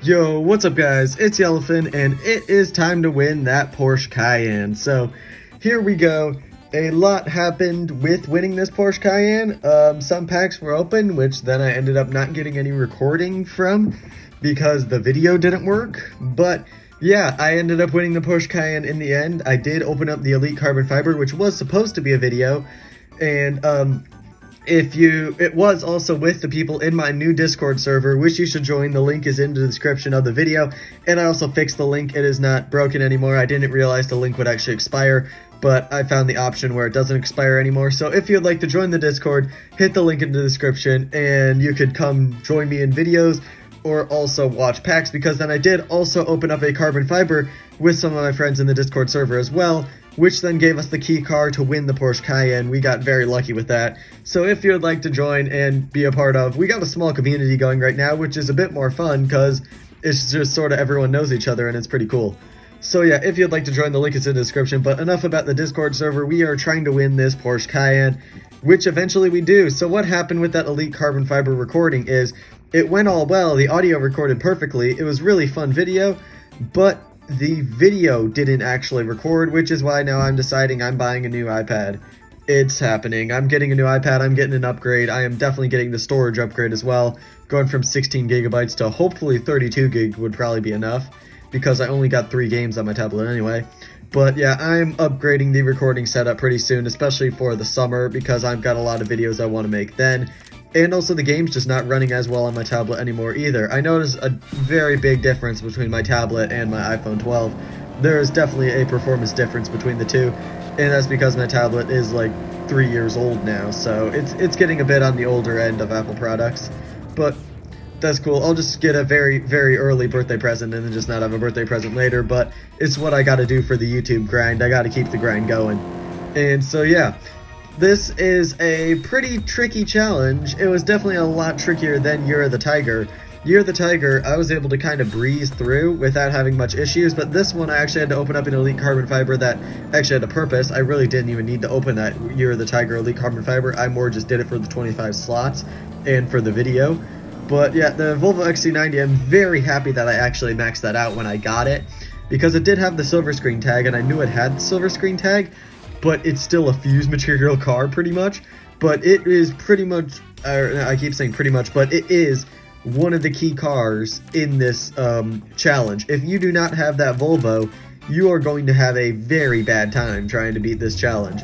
Yo, what's up guys? It's Yellowfin and it is time to win that Porsche Cayenne. So here we go. A lot happened with winning this Porsche Cayenne. Some packs were open, which then I ended up not getting any recording from because the video didn't work. But yeah, I ended up winning the Porsche Cayenne in the end. I did open up the Elite Carbon Fiber, which was supposed to be a video. And it was also with the people in my new Discord server, which you should join. The link is in the description of the video, and I also fixed the link. It is not broken anymore. I didn't realize the link would actually expire, but I found the option where it doesn't expire anymore. So if you'd like to join the Discord, hit the link in the description, and you could come join me in videos or also watch packs, because then I did also open up a carbon fiber with some of my friends in the Discord server as well, which then gave us the key car to win the Porsche Cayenne. We got very lucky with that. So if you would like to join and be a part of, we got a small community going right now, which is a bit more fun because it's just sort of everyone knows each other and it's pretty cool. So yeah, if you'd like to join, the link is in the description. But enough about the Discord server. We are trying to win this Porsche Cayenne, which eventually we do. So what happened with that Elite Carbon Fiber recording is it went all well. The audio recorded perfectly. It was really fun video, but the video didn't actually record, which is why now I'm deciding I'm buying a new iPad. It's happening. I'm getting a new iPad. I'm getting an upgrade. I am definitely getting the storage upgrade as well. Going from 16 gigabytes to hopefully 32 gig would probably be enough, because I only got 3 games on my tablet anyway. But yeah, I'm upgrading the recording setup pretty soon, especially for the summer, because I've got a lot of videos I want to make then. And also the game's just not running as well on my tablet anymore either. I noticed a very big difference between my tablet and my iPhone 12. There is definitely a performance difference between the two, and that's because my tablet is like 3 years old now, so it's getting a bit on the older end of Apple products. But that's cool. I'll just get a very, very early birthday present and then just not have a birthday present later, but it's what I gotta do for the YouTube grind. I gotta keep the grind going. And so yeah, this is a pretty tricky challenge. It was definitely a lot trickier than Year of the Tiger. Year of the Tiger, I was able to kind of breeze through without having much issues, but this one I actually had to open up an Elite Carbon Fiber that actually had a purpose. I really didn't even need to open that Year of the Tiger Elite Carbon Fiber. I more just did it for the 25 slots and for the video. But yeah, the Volvo XC90, I'm very happy that I actually maxed that out when I got it, because it did have the silver screen tag, and I knew it had the silver screen tag, but it's still a fused material car pretty much. But it is pretty much, I keep saying pretty much, but it is one of the key cars in this challenge. If you do not have that Volvo, you are going to have a very bad time trying to beat this challenge.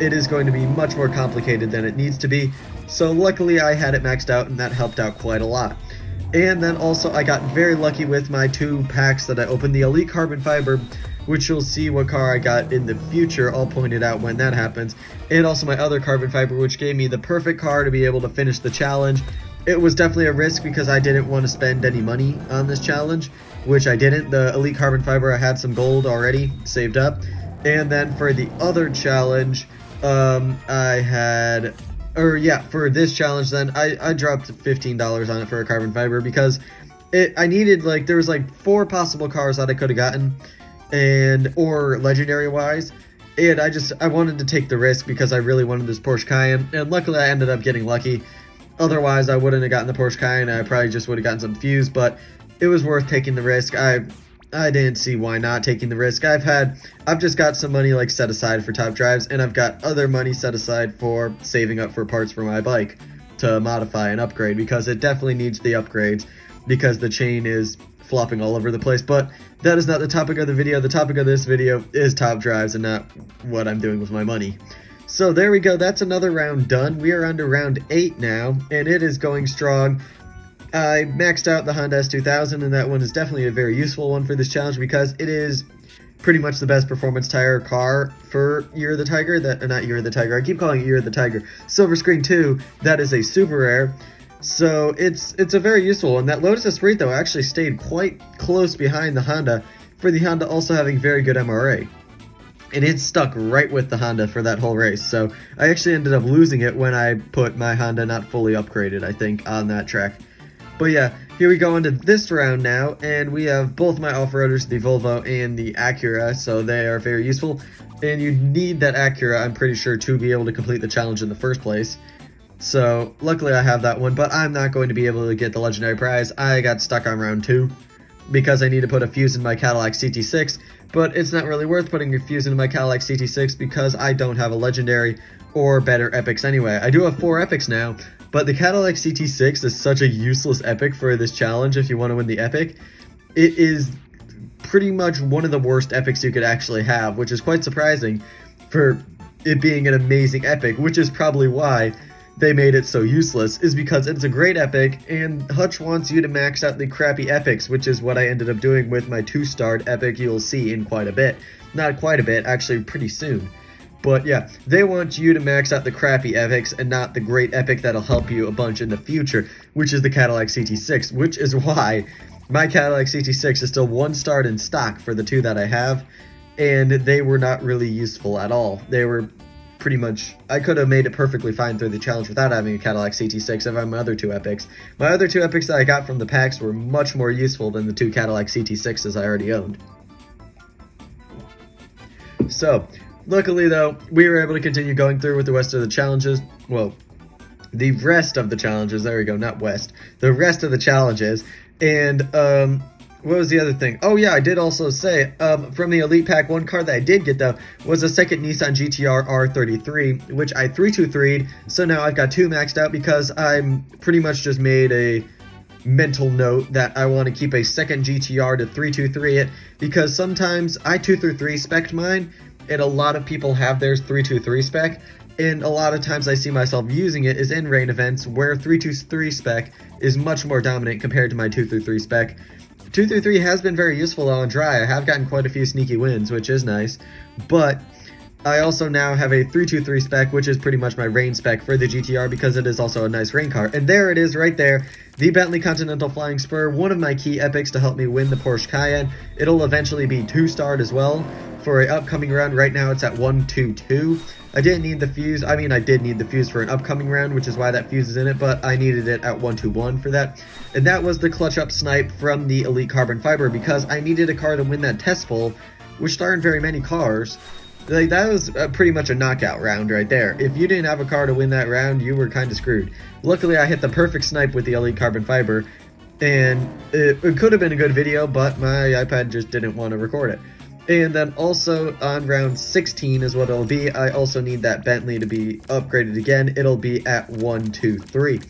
It is going to be much more complicated than it needs to be. So luckily I had it maxed out, and that helped out quite a lot. And then also I got very lucky with my 2 packs that I opened. The Elite Carbon Fiber, which you'll see what car I got in the future. I'll point it out when that happens. And also my other carbon fiber, which gave me the perfect car to be able to finish the challenge. It was definitely a risk because I didn't want to spend any money on this challenge, which I didn't. The Elite Carbon Fiber, I had some gold already saved up. And then for the other challenge, for this challenge then, I dropped $15 on it for a carbon fiber, because I needed, like, there was like 4 possible cars that I could have gotten, or legendary wise, and I wanted to take the risk because I really wanted this Porsche Cayenne, and luckily I ended up getting lucky. Otherwise I wouldn't have gotten the Porsche Cayenne. I probably just would have gotten some fused, but it was worth taking the risk. I didn't see why not taking the risk. I've just got some money like set aside for top drives, and I've got other money set aside for saving up for parts for my bike to modify and upgrade, because it definitely needs the upgrades because the chain is flopping all over the place. But that is not the topic of the video. The topic of this video is top drives and not what I'm doing with my money. So there we go. That's another round done. We are under round 8 now, and it is going strong. I maxed out the Honda S2000, and that one is definitely a very useful one for this challenge, because it is pretty much the best performance tire car for Year of the Tiger. Not Year of the Tiger, I keep calling it Year of the Tiger. Silver Screen 2, that is a super rare. So it's a very useful one. That Lotus Esprit, though, actually stayed quite close behind the Honda, for the Honda also having very good MRA. And it stuck right with the Honda for that whole race. So I actually ended up losing it when I put my Honda not fully upgraded, I think, on that track. But yeah, here we go into this round now, and we have both my off-roaders, the Volvo and the Acura, so they are very useful. And you need that Acura, I'm pretty sure, to be able to complete the challenge in the first place. So luckily I have that one, but I'm not going to be able to get the legendary prize. I got stuck on round 2. because I need to put a fuse in my Cadillac CT6, but it's not really worth putting a fuse into my Cadillac CT6 because I don't have a legendary or better epics anyway. I do have 4 epics now, but the Cadillac CT6 is such a useless epic for this challenge if you want to win the epic. It is pretty much one of the worst epics you could actually have, which is quite surprising for it being an amazing epic, which is probably why they made it so useless, is because it's a great epic and Hutch wants you to max out the crappy epics, which is what I ended up doing with my 2-starred epic you'll see in quite a bit. Not quite a bit, actually pretty soon. But yeah, they want you to max out the crappy epics and not the great epic that'll help you a bunch in the future, which is the Cadillac CT6, which is why my Cadillac CT6 is still 1-starred in stock for the 2 that I have, and they were not really useful at all. They were pretty much, I could have made it perfectly fine through the challenge without having a Cadillac CT6 if I had my other 2 epics. My other 2 epics that I got from the packs were much more useful than the 2 Cadillac CT6s I already owned. So, luckily though, we were able to continue going through with the rest of the challenges. Well, the rest of the challenges, there we go, not west. The rest of the challenges, and what was the other thing? Oh yeah, I did also say, from the Elite Pack, one card that I did get though was a second Nissan GTR R33, which I 323'd, so now I've got 2 maxed out because I'm pretty much just made a mental note that I want to keep a second GTR to 323 it, because sometimes I 233 spec'd mine, and a lot of people have theirs 323 spec, and a lot of times I see myself using it is in rain events where 323 spec is much more dominant compared to my 233 spec. 233 has been very useful on dry. I have gotten quite a few sneaky wins, which is nice, but I also now have a 323 spec, which is pretty much my rain spec for the GTR because it is also a nice rain car. And there it is right there, the Bentley Continental Flying Spur, one of my key epics to help me win the Porsche Cayenne. It'll eventually be 2-starred as well for an upcoming round. Right now it's at 122. I didn't need the fuse. I mean, I did need the fuse for an upcoming round, which is why that fuse is in it, but I needed it at 121 for that. And that was the clutch up snipe from the Elite Carbon Fiber because I needed a car to win that test poll, which there aren't very many cars. Like, that was pretty much a knockout round right there. If you didn't have a car to win that round, you were kind of screwed. Luckily, I hit the perfect snipe with the Elite Carbon Fiber, and it could have been a good video, but my iPad just didn't want to record it. And then also on round 16 is what it'll be. I also need that Bentley to be upgraded again. It'll be at 123.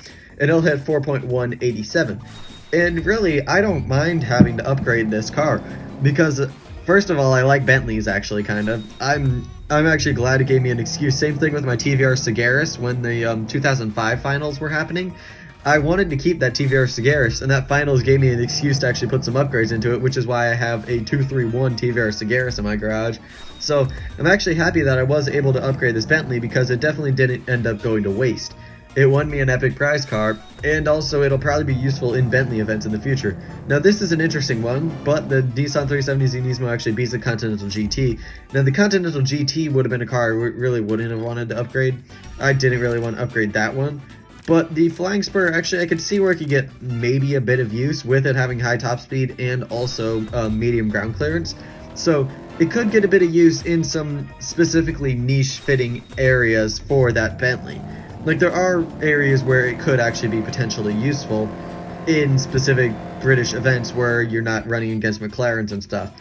And it'll hit 4.187. And really, I don't mind having to upgrade this car because, first of all, I like Bentleys actually, kind of. I'm actually glad it gave me an excuse. Same thing with my TVR Sagaris when the 2005 finals were happening. I wanted to keep that TVR Sagaris, and that finals gave me an excuse to actually put some upgrades into it, which is why I have a 231 TVR Sagaris in my garage. So I'm actually happy that I was able to upgrade this Bentley because it definitely didn't end up going to waste. It won me an epic prize car, and also it'll probably be useful in Bentley events in the future. Now this is an interesting one, but the Nissan 370Z Nismo actually beats the Continental GT. Now the Continental GT would have been a car I really wouldn't have wanted to upgrade. I didn't really want to upgrade that one. But the Flying Spur, actually, I could see where it could get maybe a bit of use with it having high top speed and also medium ground clearance. So it could get a bit of use in some specifically niche fitting areas for that Bentley. Like, there are areas where it could actually be potentially useful in specific British events where you're not running against McLarens and stuff.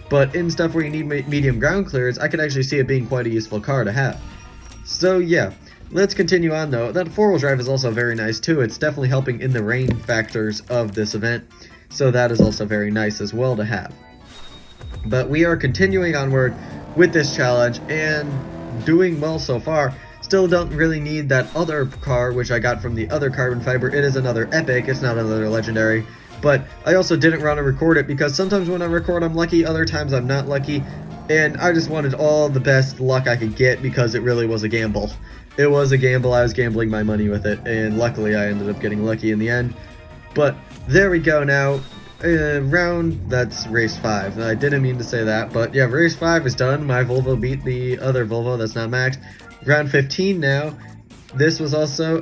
But in stuff where you need medium ground clearance, I could actually see it being quite a useful car to have. So yeah. Let's continue on though. That 4-wheel drive is also very nice too. It's definitely helping in the rain factors of this event. So that is also very nice as well to have. But we are continuing onward with this challenge and doing well so far. Still don't really need that other car, which I got from the other carbon fiber. It is another epic. It's not another legendary. But I also didn't want to record it because sometimes when I record I'm lucky, other times I'm not lucky. And I just wanted all the best luck I could get because it really was a gamble. It was a gamble. I was gambling my money with it, and luckily I ended up getting lucky in the end. But there we go now. That's race 5. I didn't mean to say that, but yeah, race 5 is done. My Volvo beat the other Volvo that's not maxed. Round 15 now. This was also,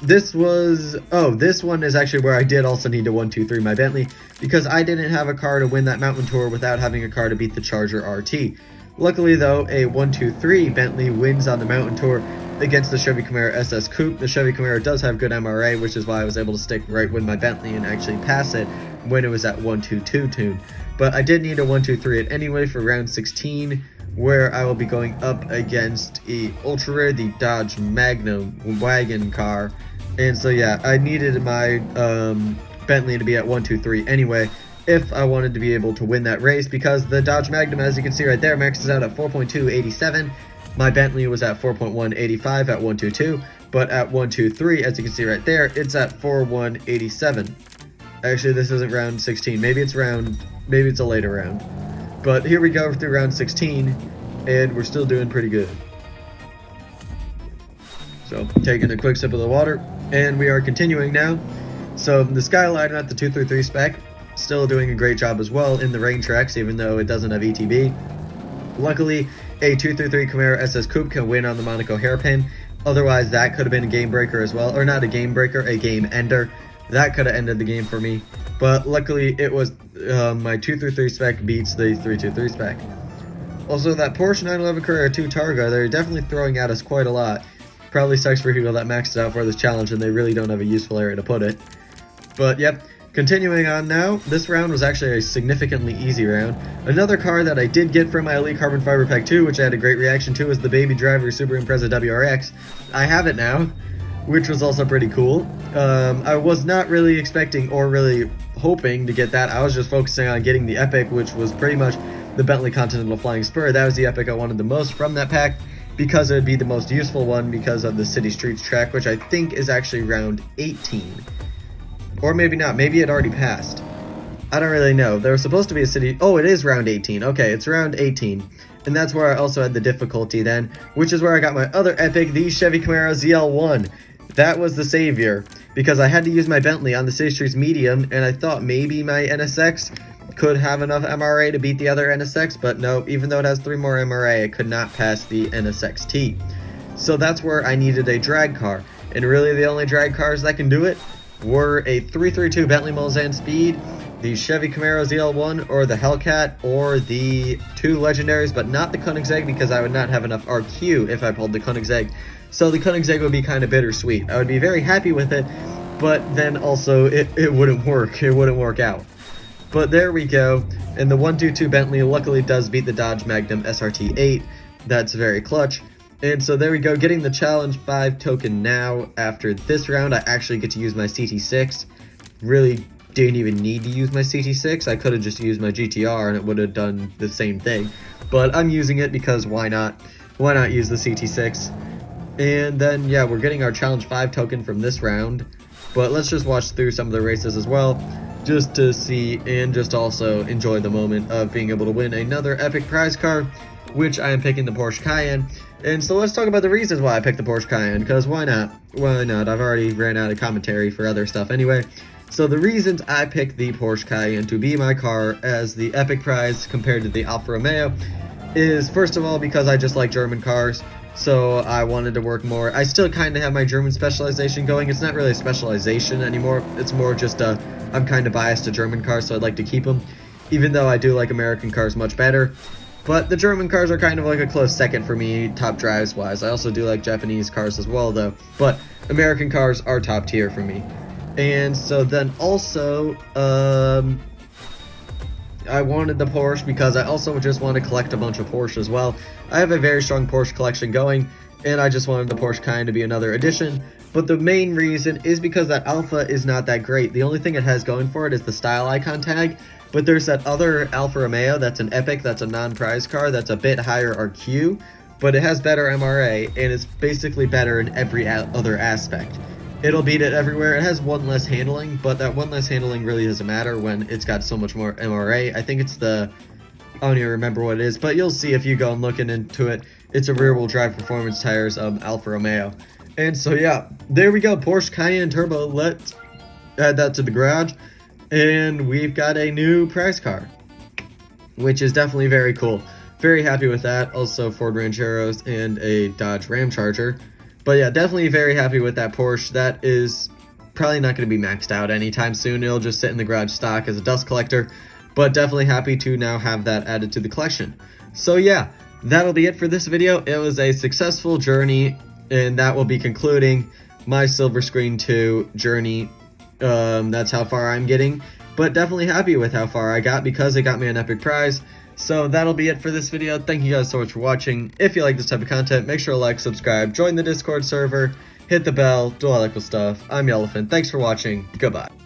this one is actually where I did also need to 123 my Bentley, because I didn't have a car to win that mountain tour without having a car to beat the Charger RT. Luckily though, a 123 Bentley wins on the mountain tour against the Chevy Camaro SS Coupe. The Chevy Camaro does have good MRA, which is why I was able to stick right with my Bentley and actually pass it when it was at 122 tune. But I did need a 123 it anyway for round 16, where I will be going up against a ultra rare, the Dodge Magnum wagon car. And so yeah, I needed my Bentley to be at 123 anyway if I wanted to be able to win that race, because the Dodge Magnum, as you can see right there, maxes out at 4.287. My Bentley was at 4.185 at 122, but at 123, as you can see right there, it's at 4.187. Actually, this isn't round 16. Maybe it's a later round. But here we go through round 16, and we're still doing pretty good. So, taking a quick sip of the water, and we are continuing now. So, the Skyline at the 233 spec, still doing a great job as well in the rain tracks, even though it doesn't have ETB. Luckily, a 233 Camaro SS Coupe can win on the Monaco hairpin. Otherwise, that could have been a game breaker as well. Or not a game breaker, a game ender. That could have ended the game for me. But luckily, it was my 233 spec beats the 323 spec. Also, that Porsche 911 Carrera 2 Targa, they're definitely throwing at us quite a lot. Probably sucks for people that maxed out for this challenge and they really don't have a useful area to put it. But yep, continuing on now, this round was actually a significantly easy round. Another car that I did get from my Elite Carbon Fiber Pack 2, which I had a great reaction to, is the Baby Driver Subaru Impreza WRX. I have it now, which was also pretty cool. I was not really expecting or really hoping to get that. I was just focusing on getting the Epic, which was pretty much the Bentley Continental Flying Spur. That was the Epic I wanted the most from that pack, because it would be the most useful one because of the City Streets track, which I think is actually round 18. Or maybe not, maybe it already passed. I don't really know. There was supposed to be a city... Oh, it is round 18. Okay, it's round 18. And that's where I also had the difficulty then, which is where I got my other Epic, the Chevy Camaro ZL1. That was the savior, because I had to use my Bentley on the City Streets medium, and I thought maybe my NSX could have enough MRA to beat the other NSX, but no, even though it has 3 more MRA, it could not pass the NSX-T. So that's where I needed a drag car, and really the only drag cars that can do it were a 332 Bentley Mulsanne Speed, the Chevy Camaro ZL1, or the Hellcat, or the 2 legendaries, but not the Koenigsegg, because I would not have enough RQ if I pulled the Koenigsegg. So the Koenigsegg would be kind of bittersweet. I would be very happy with it, but then also it wouldn't work. It wouldn't work out. But there we go, and the 122 Bentley luckily does beat the Dodge Magnum SRT8. That's very clutch. And so there we go, getting the Challenge 5 token now. After this round, I actually get to use my CT6. Really didn't even need to use my CT6. I could have just used my GTR and it would have done the same thing. But I'm using it because why not? Why not use the CT6? And then, yeah, we're getting our Challenge 5 token from this round. But let's just watch through some of the races as well, just to see and just also enjoy the moment of being able to win another epic prize car, which I am picking the Porsche Cayenne. And so let's talk about the reasons why I picked the Porsche Cayenne, because why not? Why not? I've already ran out of commentary for other stuff anyway. So the reasons I picked the Porsche Cayenne to be my car as the epic prize compared to the Alfa Romeo is, first of all, because I just like German cars. So I wanted to work more. I still kind of have my German specialization going. It's not really a specialization anymore. It's more just I'm kind of biased to German cars, so I'd like to keep them, even though I do like American cars much better. But the German cars are kind of like a close second for me, top drives wise. I also do like Japanese cars as well, though. But American cars are top tier for me. And so then also, I wanted the Porsche because I also just want to collect a bunch of Porsche as well. I have a very strong Porsche collection going, and I just wanted the Porsche Cayenne to be another addition. But the main reason is because that Alpha is not that great. The only thing it has going for it is the style icon tag, but there's that other Alfa Romeo that's an epic, that's a non-prize car, that's a bit higher RQ, but it has better MRA, and it's basically better in every other aspect. It'll beat it everywhere. It has one less handling, but that one less handling really doesn't matter when it's got so much more MRA. I think it's the... I don't even remember what it is, but you'll see if you go and looking into it. It's a rear-wheel drive performance tires of Alfa Romeo. And so, yeah, there we go. Porsche Cayenne Turbo. Let's add that to the garage. And we've got a new prize car, which is definitely very cool. Very happy with that. Also, Ford Rancheros and a Dodge Ram Charger. But yeah, definitely very happy with that Porsche. That is probably not going to be maxed out anytime soon. It'll just sit in the garage stock as a dust collector. But definitely happy to now have that added to the collection. So yeah, that'll be it for this video. It was a successful journey, and that will be concluding my Silver Screen 2 journey. That's how far I'm getting. but definitely happy with how far I got because it got me an epic prize. So that'll be it for this video. Thank you guys so much for watching. If you like this type of content, make sure to like, subscribe, join the Discord server, hit the bell, do all that cool stuff. I'm Yellowfin. Thanks for watching. Goodbye.